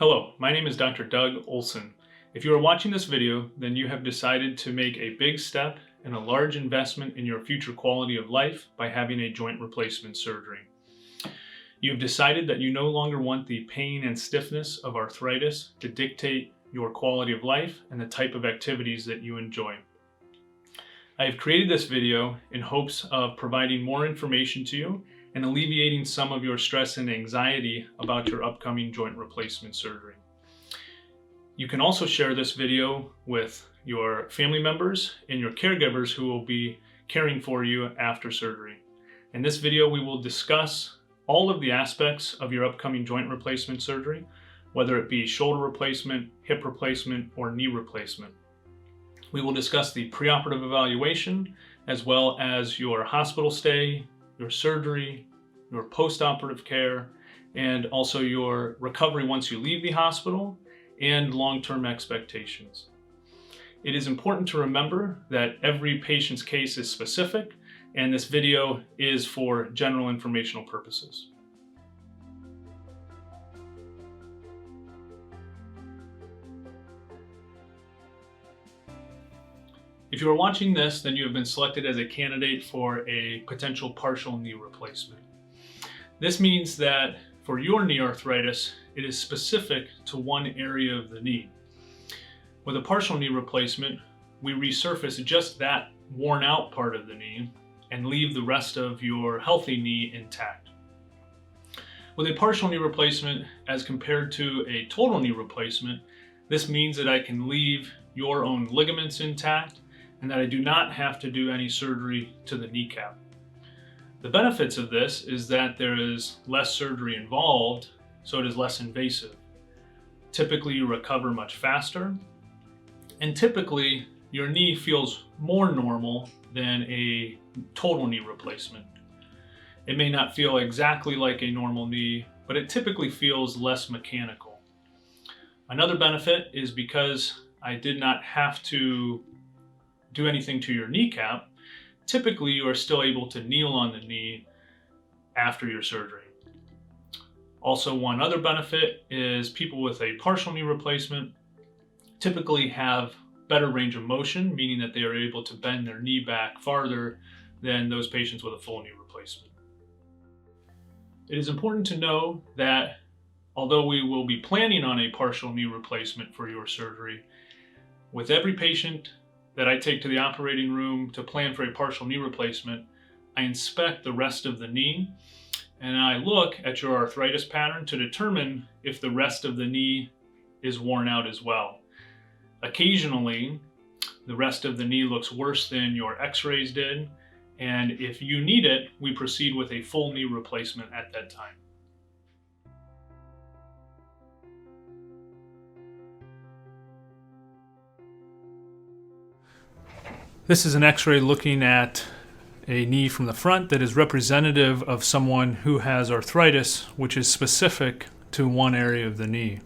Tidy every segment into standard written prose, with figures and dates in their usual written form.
Hello, my name is Dr. Doug Olson. If you are watching this video, then you have decided to make a big step and a large investment in your future quality of life by having a joint replacement surgery. You've decided that you no longer want the pain and stiffness of arthritis to dictate your quality of life and the type of activities that you enjoy. I have created this video in hopes of providing more information to you and alleviating some of your stress and anxiety about your upcoming joint replacement surgery. You can also share this video with your family members and your caregivers who will be caring for you after surgery. In this video, we will discuss all of the aspects of your upcoming joint replacement surgery, whether it be shoulder replacement, hip replacement, or knee replacement. We will discuss the preoperative evaluation, as well as your hospital stay, your surgery, your postoperative care, and also your recovery once you leave the hospital, and long-term expectations. It is important to remember that every patient's case is specific, and this video is for general informational purposes. If you are watching this, then you have been selected as a candidate for a potential partial knee replacement. This means that for your knee arthritis, it is specific to one area of the knee. With a partial knee replacement, we resurface just that worn out part of the knee and leave the rest of your healthy knee intact. With a partial knee replacement, as compared to a total knee replacement, this means that I can leave your own ligaments intact and that I do not have to do any surgery to the kneecap. The benefits of this is that there is less surgery involved, so it is less invasive. Typically, you recover much faster, and typically, your knee feels more normal than a total knee replacement. It may not feel exactly like a normal knee, but it typically feels less mechanical. Another benefit is because I did not have to do anything to your kneecap, typically you are still able to kneel on the knee after your surgery. Also, one other benefit is people with a partial knee replacement typically have better range of motion, meaning that they are able to bend their knee back farther than those patients with a full knee replacement. It is important to know that although we will be planning on a partial knee replacement for your surgery, with every patient that I take to the operating room to plan for a partial knee replacement, I inspect the rest of the knee and I look at your arthritis pattern to determine if the rest of the knee is worn out as well. Occasionally, the rest of the knee looks worse than your x-rays did, and if you need it, we proceed with a full knee replacement at that time. This is an x-ray looking at a knee from the front that is representative of someone who has arthritis, which is specific to one area of the knee.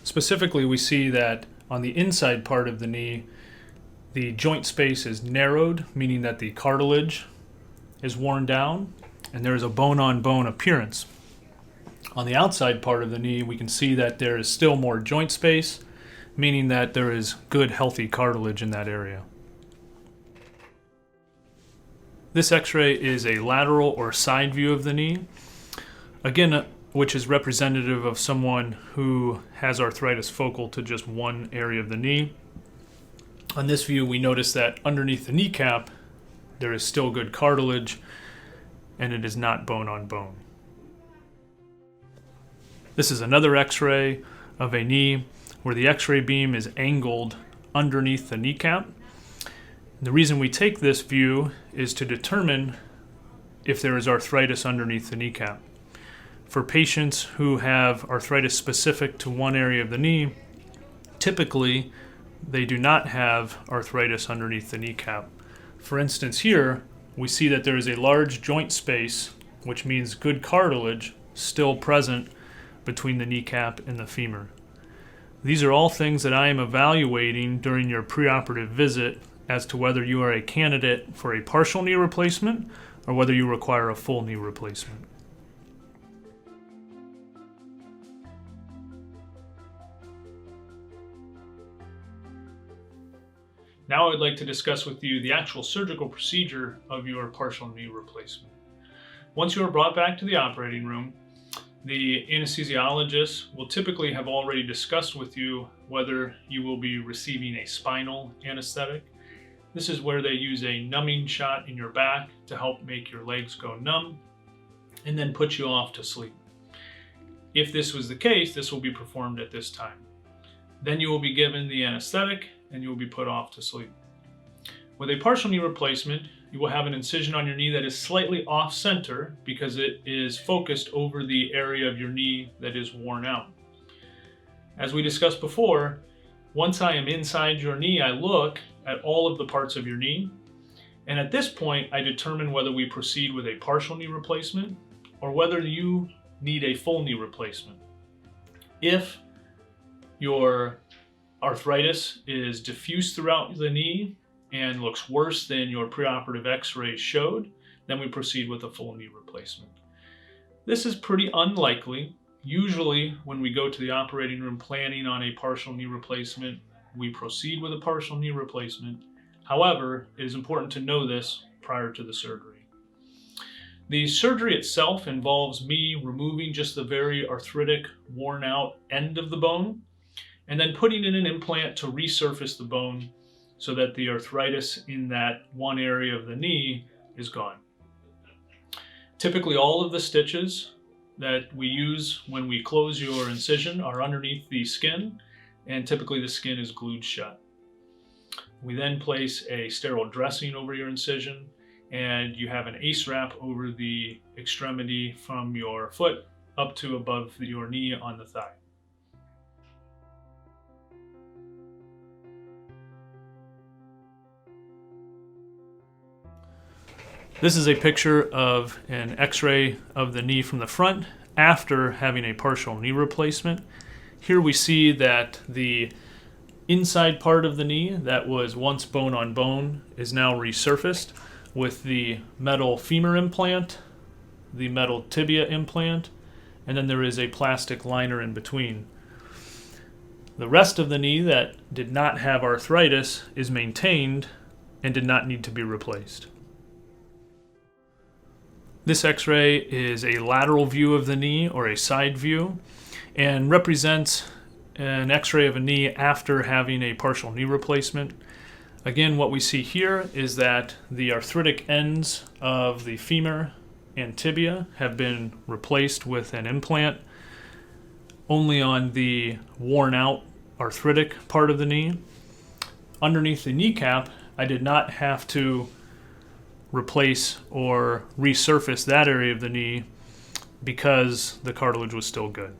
Specifically, we see that on the inside part of the knee, the joint space is narrowed, meaning that the cartilage is worn down, and there is a bone-on-bone appearance. On the outside part of the knee, we can see that there is still more joint space, meaning that there is good, healthy cartilage in that area. This x-ray is a lateral or side view of the knee, again, which is representative of someone who has arthritis focal to just one area of the knee. On this view, we notice that underneath the kneecap, there is still good cartilage, and it is not bone on bone. This is another x-ray of a knee where the x-ray beam is angled underneath the kneecap. The reason we take this view is to determine if there is arthritis underneath the kneecap. For patients who have arthritis specific to one area of the knee, typically they do not have arthritis underneath the kneecap. For instance, here we see that there is a large joint space, which means good cartilage still present between the kneecap and the femur. These are all things that I am evaluating during your preoperative visit as to whether you are a candidate for a partial knee replacement or whether you require a full knee replacement. Now I would like to discuss with you the actual surgical procedure of your partial knee replacement. Once you are brought back to the operating room, the anesthesiologist will typically have already discussed with you whether you will be receiving a spinal anesthetic. This is where they use a numbing shot in your back to help make your legs go numb and then put you off to sleep. If this was the case, this will be performed at this time. Then you will be given the anesthetic and you will be put off to sleep. With a partial knee replacement, you will have an incision on your knee that is slightly off center because it is focused over the area of your knee that is worn out. As we discussed before, once I am inside your knee, I look at all of the parts of your knee, and at this point, I determine whether we proceed with a partial knee replacement or whether you need a full knee replacement. If your arthritis is diffuse throughout the knee and looks worse than your preoperative x-ray showed, then we proceed with a full knee replacement. This is pretty unlikely. Usually when we go to the operating room planning on a partial knee replacement, we proceed with a partial knee replacement. However, it is important to know this prior to the surgery. The surgery itself involves me removing just the very arthritic, worn out end of the bone and then putting in an implant to resurface the bone so that the arthritis in that one area of the knee is gone. Typically, all of the stitches that we use when we close your incision are underneath the skin, and typically the skin is glued shut. We then place a sterile dressing over your incision, and you have an ACE wrap over the extremity from your foot up to above your knee on the thigh. This is a picture of an x-ray of the knee from the front after having a partial knee replacement. Here we see that the inside part of the knee that was once bone on bone is now resurfaced with the metal femur implant, the metal tibia implant, and then there is a plastic liner in between. The rest of the knee that did not have arthritis is maintained and did not need to be replaced. This x-ray is a lateral view of the knee or a side view and represents an x-ray of a knee after having a partial knee replacement. Again, what we see here is that the arthritic ends of the femur and tibia have been replaced with an implant only on the worn out arthritic part of the knee. Underneath the kneecap, I did not have to replace or resurface that area of the knee because the cartilage was still good.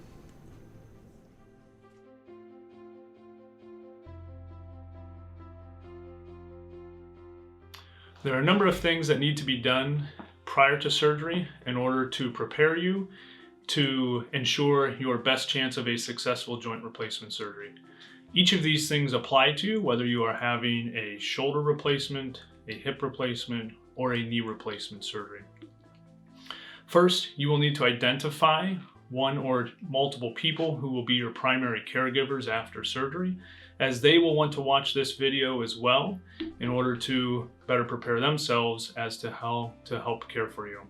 There are a number of things that need to be done prior to surgery in order to prepare you to ensure your best chance of a successful joint replacement surgery. Each of these things apply to you whether you are having a shoulder replacement, a hip replacement, or a knee replacement surgery. First, you will need to identify one or multiple people who will be your primary caregivers after surgery, as they will want to watch this video as well in order to better prepare themselves as to how to help care for you.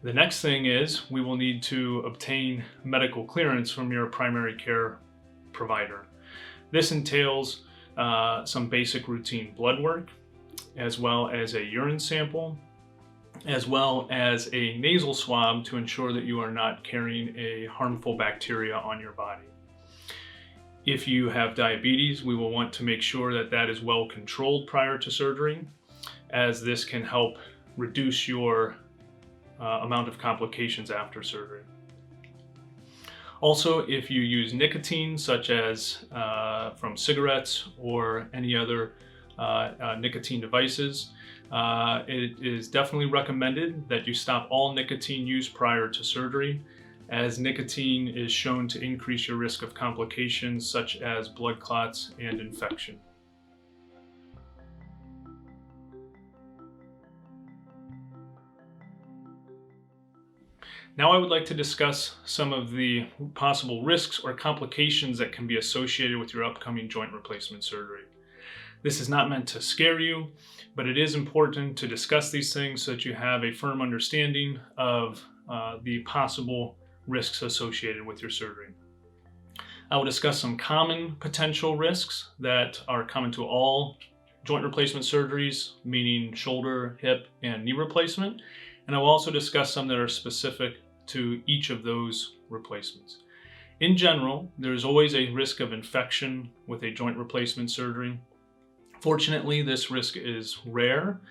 The next thing is we will need to obtain medical clearance from your primary care provider. This entails some basic routine blood work, as well as a urine sample, as well as a nasal swab to ensure that you are not carrying a harmful bacteria on your body. If you have diabetes, we will want to make sure that that is well controlled prior to surgery, as this can help reduce your amount of complications after surgery. Also, if you use nicotine, such as from cigarettes or any other nicotine devices, it is definitely recommended that you stop all nicotine use prior to surgery, as nicotine is shown to increase your risk of complications such as blood clots and infection. Now I would like to discuss some of the possible risks or complications that can be associated with your upcoming joint replacement surgery. This is not meant to scare you, but it is important to discuss these things so that you have a firm understanding of the possible risks associated with your surgery. I will discuss some common potential risks that are common to all joint replacement surgeries, meaning shoulder, hip, and knee replacement. And I will also discuss some that are specific to each of those replacements. In general, there's always a risk of infection with a joint replacement surgery. Fortunately, this risk is rare.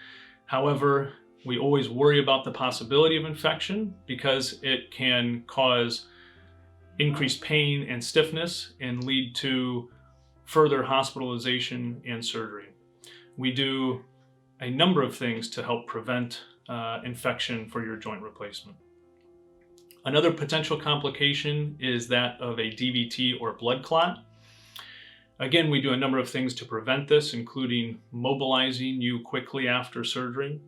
However, we always worry about the possibility of infection because it can cause increased pain and stiffness and lead to further hospitalization and surgery. We do a number of things to help prevent infection for your joint replacement. Another potential complication is that of a DVT or blood clot. Again, we do a number of things to prevent this, including mobilizing you quickly after surgery.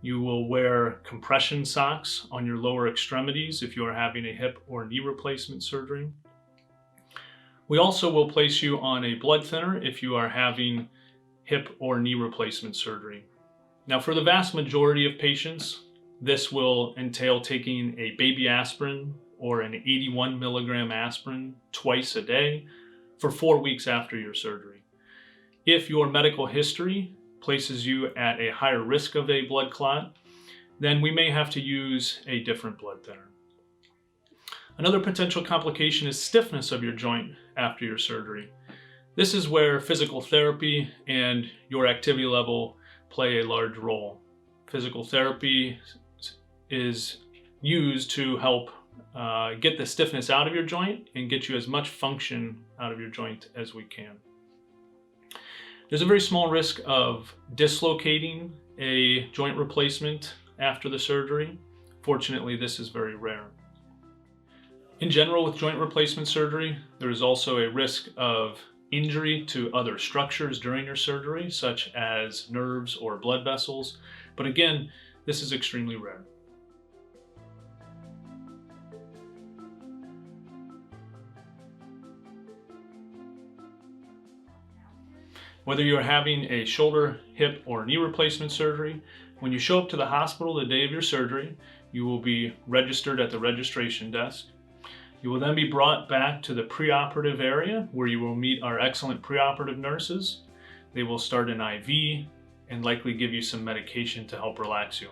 You will wear compression socks on your lower extremities if you are having a hip or knee replacement surgery. We also will place you on a blood thinner if you are having hip or knee replacement surgery. Now, for the vast majority of patients, this will entail taking a baby aspirin or an 81 milligram aspirin twice a day for 4 weeks after your surgery. If your medical history places you at a higher risk of a blood clot, then we may have to use a different blood thinner. Another potential complication is stiffness of your joint after your surgery. This is where physical therapy and your activity level play a large role. Physical therapy is used to help get the stiffness out of your joint and get you as much function out of your joint as we can. There's a very small risk of dislocating a joint replacement after the surgery. Fortunately, this is very rare. In general, with joint replacement surgery, there is also a risk of injury to other structures during your surgery, such as nerves or blood vessels. But again, this is extremely rare. Whether you're having a shoulder, hip, or knee replacement surgery, when you show up to the hospital the day of your surgery, you will be registered at the registration desk. You will then be brought back to the preoperative area where you will meet our excellent preoperative nurses. They will start an IV and likely give you some medication to help relax you.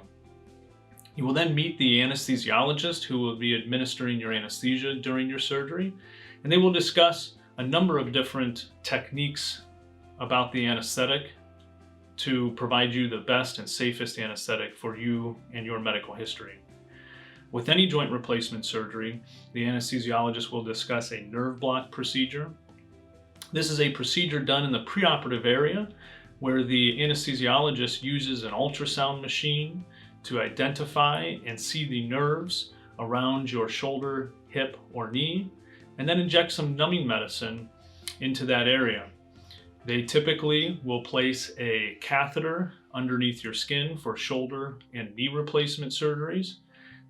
You will then meet the anesthesiologist who will be administering your anesthesia during your surgery, and they will discuss a number of different techniques about the anesthetic to provide you the best and safest anesthetic for you and your medical history. With any joint replacement surgery, the anesthesiologist will discuss a nerve block procedure. This is a procedure done in the preoperative area where the anesthesiologist uses an ultrasound machine to identify and see the nerves around your shoulder, hip, or knee, and then inject some numbing medicine into that area. They typically will place a catheter underneath your skin for shoulder and knee replacement surgeries.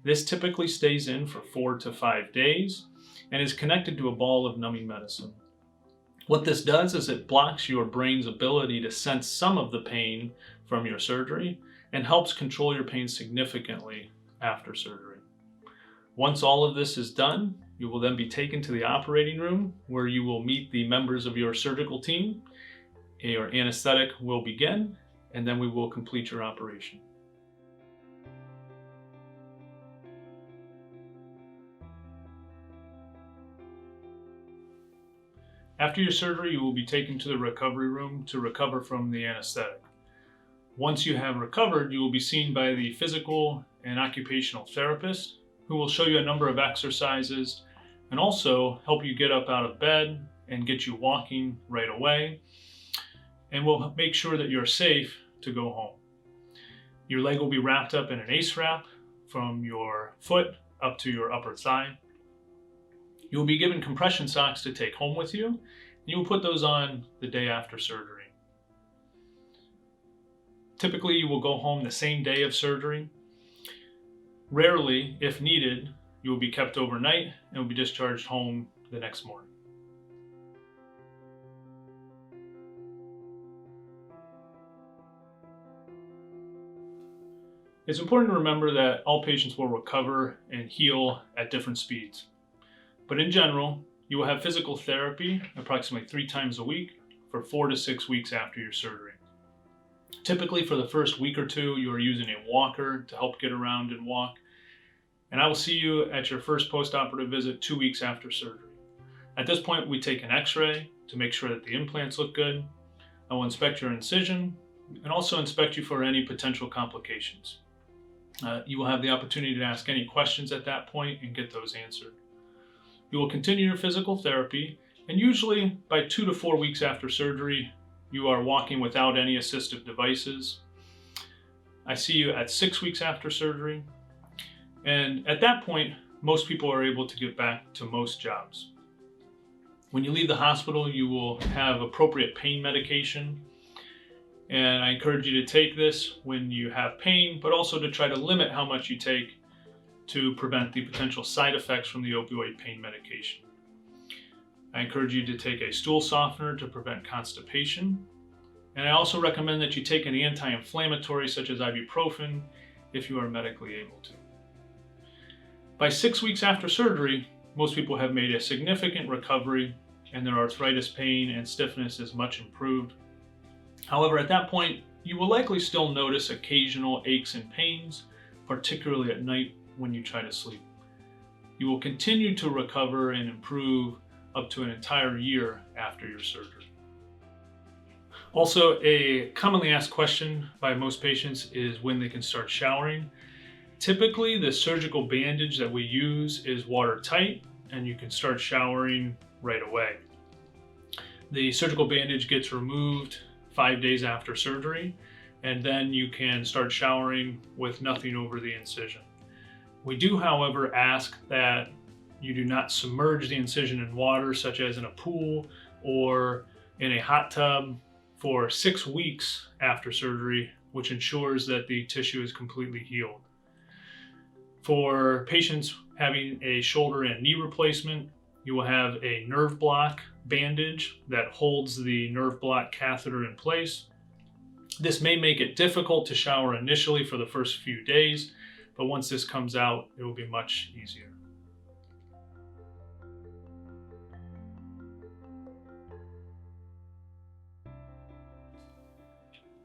This typically stays in for 4 to 5 days and is connected to a ball of numbing medicine. What this does is it blocks your brain's ability to sense some of the pain from your surgery and helps control your pain significantly after surgery. Once all of this is done, you will then be taken to the operating room where you will meet the members of your surgical team. Your anesthetic will begin, and then we will complete your operation. After your surgery, you will be taken to the recovery room to recover from the anesthetic. Once you have recovered, you will be seen by the physical and occupational therapist who will show you a number of exercises and also help you get up out of bed and get you walking right away. And we'll make sure that you're safe to go home. Your leg will be wrapped up in an ACE wrap from your foot up to your upper thigh. You will be given compression socks to take home with you, and you will put those on the day after surgery. Typically, you will go home the same day of surgery. Rarely, if needed, you will be kept overnight and will be discharged home the next morning. It's important to remember that all patients will recover and heal at different speeds. But in general, you will have physical therapy approximately 3 times a week for 4 to 6 weeks after your surgery. Typically for the first week or two, you are using a walker to help get around and walk. And I will see you at your first post-operative visit 2 weeks after surgery. At this point, we take an x-ray to make sure that the implants look good. I will inspect your incision and also inspect you for any potential complications. You will have the opportunity to ask any questions at that point and get those answered. You will continue your physical therapy, and usually by 2 to 4 weeks after surgery, you are walking without any assistive devices. I see you at 6 weeks after surgery, and at that point, most people are able to get back to most jobs. When you leave the hospital, you will have appropriate pain medication, and I encourage you to take this when you have pain, but also to try to limit how much you take to prevent the potential side effects from the opioid pain medication. I encourage you to take a stool softener to prevent constipation, and I also recommend that you take an anti-inflammatory such as ibuprofen if you are medically able to. By 6 weeks after surgery, most people have made a significant recovery and their arthritis pain and stiffness is much improved. However, at that point, you will likely still notice occasional aches and pains, particularly at night when you try to sleep. You will continue to recover and improve up to an entire year after your surgery. Also, a commonly asked question by most patients is when they can start showering. Typically, the surgical bandage that we use is watertight and you can start showering right away. The surgical bandage gets removed 5 days after surgery, and then you can start showering with nothing over the incision. We do, however, ask that you do not submerge the incision in water, such as in a pool or in a hot tub, for 6 weeks after surgery, which ensures that the tissue is completely healed. For patients having a shoulder and knee replacement, you will have a nerve block bandage that holds the nerve block catheter in place. This may make it difficult to shower initially for the first few days, but once this comes out, it will be much easier.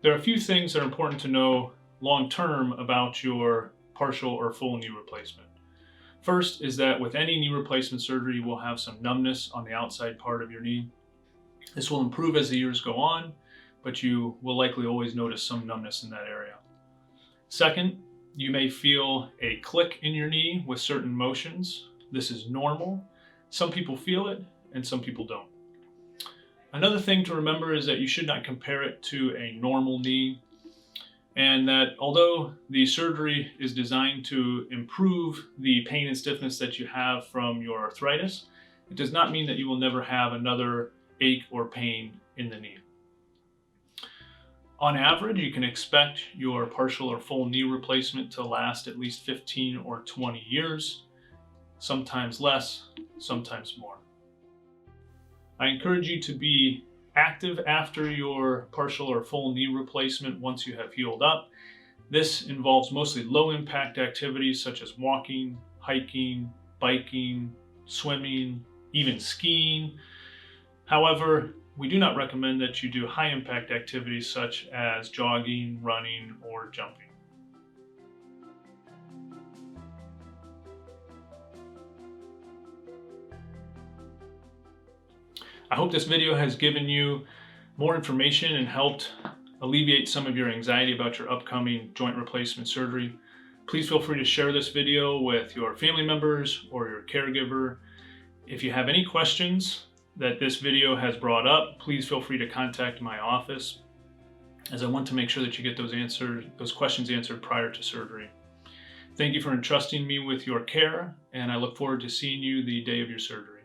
There are a few things that are important to know long-term about your partial or full knee replacement. First is that with any knee replacement surgery, you will have some numbness on the outside part of your knee. This will improve as the years go on, but you will likely always notice some numbness in that area. Second, you may feel a click in your knee with certain motions. This is normal. Some people feel it and some people don't. Another thing to remember is that you should not compare it to a normal knee, and that although the surgery is designed to improve the pain and stiffness that you have from your arthritis, it does not mean that you will never have another ache or pain in the knee. On average, you can expect your partial or full knee replacement to last at least 15 or 20 years, sometimes less, sometimes more. I encourage you to be active after your partial or full knee replacement once you have healed up. This involves mostly low impact activities such as walking, hiking, biking, swimming, even skiing. However, we do not recommend that you do high impact activities such as jogging, running, or jumping. I hope this video has given you more information and helped alleviate some of your anxiety about your upcoming joint replacement surgery. Please feel free to share this video with your family members or your caregiver. If you have any questions that this video has brought up, please feel free to contact my office, as I want to make sure that you get those questions answered prior to surgery. Thank you for entrusting me with your care, and I look forward to seeing you the day of your surgery.